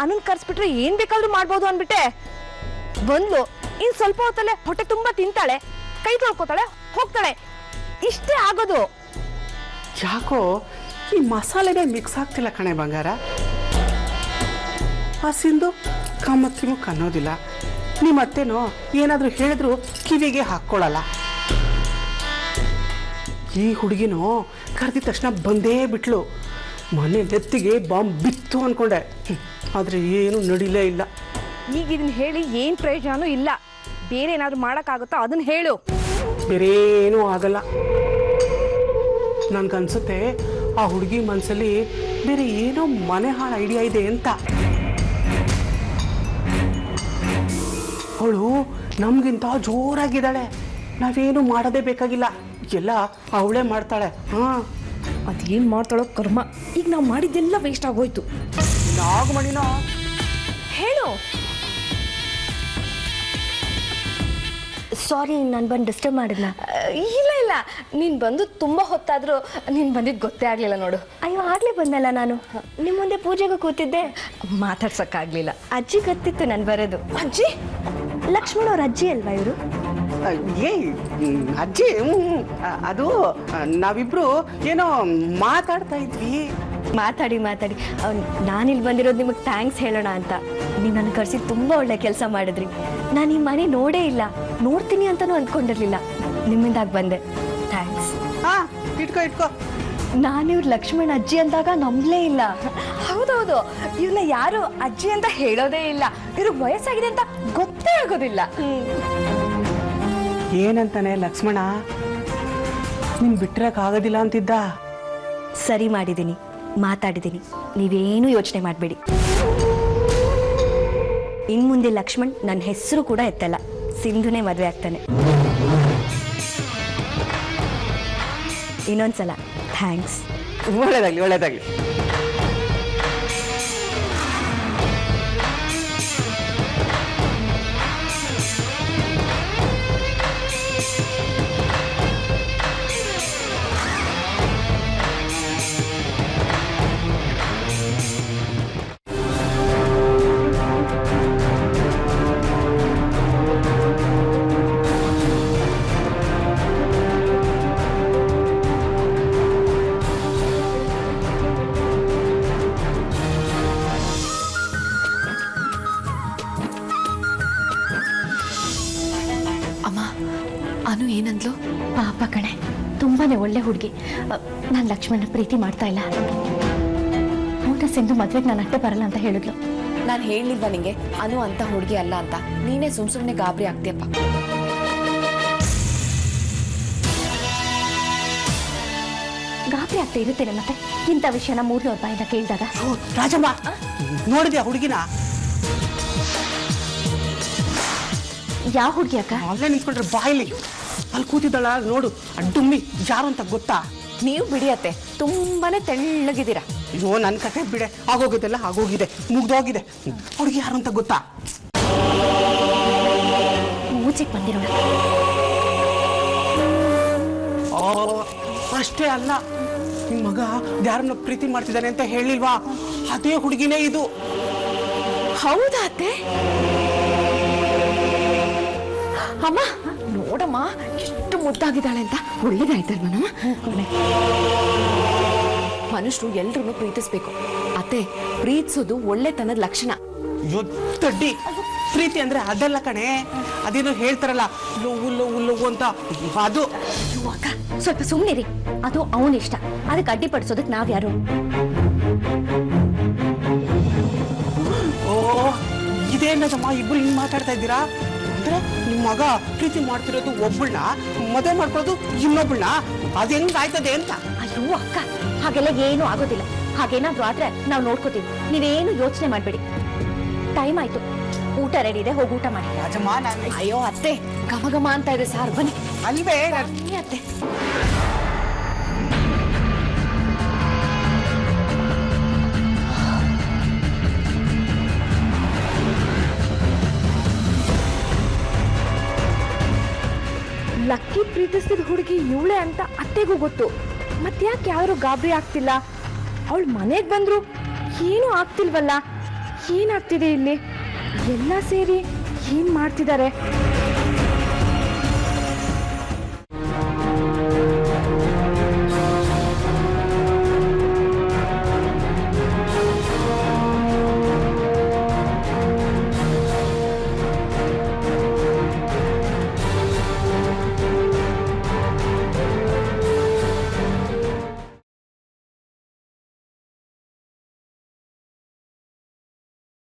ಅನನ್ ಕರ್ಸ್ಬಿಟ್ರೆ ಏನ್ ಬೇಕಾದ್ರೂ ಮಾಡ್ಬೋದು ಅನ್ಬಿಟ್ಟೆ. ಬಂದ್ಲು, ಇನ್ ಸ್ವಲ್ಪ ಹೊತ್ತಲ್ಲೇ ಹೊಟ್ಟೆ ತುಂಬಾ ತಿಂತಾಳೆ, ಕೈ ತೊಳ್ಕೊತಾಳೆ, ಹೋಗ್ತಾಳೆ. ಇಷ್ಟೇ ಆಗೋದು. ಯಾಕೋ ಈ ಮಸಾಲೆನೇ ಮಿಕ್ಸ್ ಆಗ್ತಿಲ್ಲ ಕಣೆ ಬಂಗಾರ. ಆ ಸಿಂಧು ಕಮ್ಮಕ್ಕಿಮುಕ್ ಅನ್ನೋದಿಲ್ಲ. ನಿಮ್ಮತ್ತೇನೋ ಏನಾದರೂ ಹೇಳಿದ್ರು ಕಿವಿಗೆ ಹಾಕ್ಕೊಳ್ಳಲ್ಲ. ಈ ಹುಡುಗಿನೋ ಕರೆದಿದ ತಕ್ಷಣ ಬಂದೇ ಬಿಟ್ಲು. ಮನೆ ನೆತ್ತಿಗೆ ಬಾಂಬ್ ಬಿತ್ತು ಅನ್ಕೊಂಡೆ, ಆದರೆ ಏನು ನಡಿಲೇ ಇಲ್ಲ. ಈಗ ಇದನ್ನ ಹೇಳಿ ಏನ್ ಪ್ರಯೋಜನೂ ಇಲ್ಲ. ಬೇರೆ ಏನಾದ್ರು ಮಾಡಕ್ಕಾಗುತ್ತೋ ಅದನ್ನ ಹೇಳು. ಬೇರೆ ಏನೂ ಆಗಲ್ಲ. ನನ್ಗನ್ಸುತ್ತೆ ಆ ಹುಡುಗಿ ಮನಸ್ಸಲ್ಲಿ ಬೇರೆ ಏನೋ ಮನೆ ಹಾಳು ಐಡಿಯಾ ಇದೆ ಅಂತ. ಅವಳು ನಮ್ಗಿಂತ ಜೋರಾಗಿದ್ದಾಳೆ. ನಾವೇನು ಮಾಡೋದೇ ಬೇಕಾಗಿಲ್ಲ, ಎಲ್ಲ ಅವಳೇ ಮಾಡ್ತಾಳೆ. ಅದೇನ್ ಮಾಡ್ತಾಳೋ ಕರ್ಮ. ಈಗ ನಾವು ಮಾಡಿದ್ದೆಲ್ಲ ವೇಸ್ಟ್ ಆಗೋಯ್ತು. ನಾಗಮಣಿನೋ ಹೇಳು. ಸಾರಿ, ನಾನು ಬಂದು ಡಿಸ್ಟರ್ಬ್ ಮಾಡಿದ್ನ? ಇಲ್ಲ ಇಲ್ಲ, ನೀನು ಬಂದು ತುಂಬ ಹೊತ್ತಾದರೂ ನೀನು ಬಂದಿದ್ದು ಗೊತ್ತೇ ಆಗಲಿಲ್ಲ ನೋಡು. ಅಯ್ಯೋ, ಆಗಲೇ ಬಂದಲ್ಲ ನಾನು. ನಿಮ್ಮ ಮುಂದೆ ಪೂಜೆಗೂ ಕೂತಿದ್ದೆ, ಮಾತಾಡ್ಸೋಕ್ಕಾಗಲಿಲ್ಲ. ಅಜ್ಜಿ ಗೊತ್ತಿತ್ತು ನಾನು ಬರೋದು. ಅಜ್ಜಿ? ಲಕ್ಷ್ಮಣ ಅವ್ರ ಅಜ್ಜಿ ಅಲ್ವಾ ಇವರು? ಏ ಅಜ್ಜಿ, ಅದು ನಾವಿಬ್ರು ಏನೋ ಮಾತಾಡ್ತಾ ಇದ್ವಿ. ಮಾತಾಡಿ ನಾನಿಲ್ಲಿ ಬಂದಿರೋದು ನಿಮಗೆ ಥ್ಯಾಂಕ್ಸ್ ಹೇಳೋಣ ಅಂತ. ನೀವು ನನ್ನ ಕರೆಸಿ ತುಂಬ ಒಳ್ಳೆ ಕೆಲಸ ಮಾಡಿದ್ರಿ. ನಾನು ಈ ಮನೆ ನೋಡೇ ಇಲ್ಲ, ನೋಡ್ತೀನಿ ಅಂತಲೂ ಅಂದ್ಕೊಂಡಿರ್ಲಿಲ್ಲ. ನಿಮ್ಮಿಂದಾಗಿ ಬಂದೆ, ಥ್ಯಾಂಕ್ಸ್. ಇಟ್ಕೋ. ನಾನಿವ್ರು ಲಕ್ಷ್ಮಣ್ ಅಜ್ಜಿ ಅಂದಾಗ ನಂಬಲೇ ಇಲ್ಲ. ಹೌದೌದು, ಇವ್ರನ್ನ ಯಾರು ಅಜ್ಜಿ ಅಂತ ಹೇಳೋದೇ ಇಲ್ಲ. ಇವ್ರಿಗೆ ವಯಸ್ಸಾಗಿದೆ ಅಂತ ಗೊತ್ತೇ ಆಗೋದಿಲ್ಲ. ಏನಂತಾನೆ ಲಕ್ಷ್ಮಣ, ನಿನ್ ಬಿಟ್ಟಿರಕ್ಕಾಗೋದಿಲ್ಲ ಅಂತಿದ್ದ. ಸರಿ ಮಾಡಿದ್ದೀನಿ, ಮಾತಾಡಿದ್ದೀನಿ, ನೀವೇನು ಯೋಚನೆ ಮಾಡಬೇಡಿ. ಇನ್ಮುಂದೆ ಲಕ್ಷ್ಮಣ್ ನನ್ನ ಹೆಸರು ಕೂಡ ಎತ್ತಲ್ಲ, ಸಿಂಧುನೇ ಮದುವೆ ಆಗ್ತಾನೆ. ಇನ್ನೊಂದ್ಸಲ ಥ್ಯಾಂಕ್ಸ್. ಒಳ್ಳೇದಾಗ್ಲಿ. ಅನು ಏನಂದ್ಲು? ಪಾಪ ಕಣೆ, ತುಂಬಾನೇ ಒಳ್ಳೆ ಹುಡುಗಿ. ನಾನು ಲಕ್ಷ್ಮಣ ಪ್ರೀತಿ ಮಾಡ್ತಾ ಇಲ್ಲ. ಅವನ ಸಿಂಧು ಮದ್ವೆಗೆ ನಾನು ಅಡ್ಡ ಬರಲ್ಲ ಅಂತ ಹೇಳಿದ್ಲು. ನಾನು ಹೇಳಿಲ್ವಾ ನಿಂಗೆ ಅನು ಅಂತ ಹುಡುಗಿ ಅಲ್ಲ ಅಂತ? ನೀನೇ ಸುಮ್ನೆ ಗಾಬರಿ ಆಗ್ತೀಯಪ್ಪ. ಗಾಬರಿ ಆಗ್ತಾ ಇರುತ್ತೇನೆ ಮತ್ತೆ ಇಂಥ ವಿಷಯನ 300 ರೂಪಾಯಿಂದ ಕೇಳಿದಾಗ. ರಾಜಮ್ಮ, ನೋಡಿದ್ಯಾ ಹುಡುಗಿನ? ಯಾವ ಹುಡುಗಿ ಅಕ್ಕ? ಅಲ್ಲೇ ನಿಂತ್ಕೊಂಡ್ರೆ ಬಾಯಿಲಿ ಅಲ್ಲಿ ಕೂತಿದ್ದಾಳ ನೋಡು, ಅಡ್ಡುಮ್ಮಿ ಯಾರು ಅಂತ ಗೊತ್ತಾ? ನೀವು ಬಿಡಿಯತ್ತೆ, ತುಂಬಾನೇ ತೆಳ್ಳಗಿದ್ದೀರಾ. ಅಯ್ಯೋ, ನನ್ನ ಕತೆ ಬಿಡೆ, ಆಗೋಗಿದ್ದೆಲ್ಲ ಆಗೋಗಿದೆ, ಮುಗ್ದೋಗಿದೆ. ಹುಡುಗಿ ಯಾರು ಅಂತ ಗೊತ್ತಾ? ಮೂಚೆಗೆ ಬಂದಿರೋಣ. ಅಷ್ಟೇ ಅಲ್ಲ, ನಿಮ್ ಮಗ ಯಾರನ್ನ ಪ್ರೀತಿ ಮಾಡ್ತಿದ್ದಾನೆ ಅಂತ ಹೇಳಿಲ್ವಾ? ಅದೇ ಹುಡುಗಿನೇ ಇದು. ಹೌದಾ ಅತ್ತೆ? ಅಮ್ಮ ನೋಡಮ್ಮ, ಎಷ್ಟು ಮುದ್ದಾಗಿದ್ದಾಳೆ ಅಂತ. ಒಳ್ಳೇದಾಯ್ತಲ್ವನಮ್ಮ? ಮನುಷ್ಯರು ಎಲ್ರೂ ಪ್ರೀತಿಸ್ಬೇಕು ಅತ್ತೆ. ಪ್ರೀತಿಸೋದು ಒಳ್ಳೆತನದ ಲಕ್ಷಣ. ದೊಡ್ಡಿ ಪ್ರೀತಿ ಅಂದ್ರೆ ಅದಲ್ಲ ಕಣೆ, ಅದೇನೋ ಹೇಳ್ತಾರಲ್ಲ ಲವ್ ಅಂತ, ಅದು. ಅಕ್ಕ, ಸ್ವಲ್ಪ ಸುಮ್ಮನಿರಿ. ಅದು ಅವನ ಇಷ್ಟ, ಅದಕ್ಕೆ ಅಡ್ಡಿಪಡಿಸೋದಕ್ಕೆ ನಾವ್ಯಾರು? ಓ, ಇದೇನದಮ್ಮ ಇಬ್ರು ಹಿಂಗ್ ಮಾತಾಡ್ತಾ ಇದ್ದೀರಾ? ಅಂದ್ರೆ ನಿಮ್ ಮಗ ಪ್ರೀತಿ ಮಾಡ್ತಿರೋದು ಒಬ್ಬಳನ್ನ, ಮದುವೆ ಮಾಡ್ಕೊಳ್ಳೋದು ಇನ್ನೊಬ್ಬಳನ್ನ. ಅದ್ ಹೆಂಗ್ ಆಯ್ತದೆ ಅಂತ? ಅಯ್ಯೋ ಅಕ್ಕ, ಹಾಗೆಲ್ಲ ಏನೂ ಆಗೋದಿಲ್ಲ. ಹಾಗೇನಾದ್ರೂ ಆದ್ರೆ ನಾವು ನೋಡ್ಕೋತೀವಿ, ನೀವೇನು ಯೋಚನೆ ಮಾಡ್ಬೇಡಿ. ಟೈಮ್ ಆಯ್ತು, ಊಟ ರೆಡಿ ಇದೆ, ಹೋಗಿ ಊಟ ಮಾಡಿ. ರಾಜಮ್ಮ, ಅಯ್ಯೋ ಅತ್ತೆ, ಘಮ ಅಂತ ಇದೆ ಸಾರ್, ಬನ್ನಿ. ಅಲ್ವೇ ಅತ್ತೆ. ಲಕ್ಕಿ ಪ್ರೀತಿಸಿದ ಹುಡುಗಿ ಇವಳೆ ಅಂತ ಅತ್ತೆಗೂ ಗೊತ್ತು. ಮತ್ತ್ಯಾಕೆ ಯಾರು ಗಾಬರಿ ಆಗ್ತಿಲ್ಲ? ಅವಳು ಮನೆಗೆ ಬಂದ್ರು ಏನೂ ಆಗ್ತಿಲ್ವಲ್ಲ. ಏನಾಗ್ತಿದೆ ಇಲ್ಲಿ? ಎಲ್ಲ ಸೇರಿ ಏನ್ ಮಾಡ್ತಿದ್ದಾರೆ?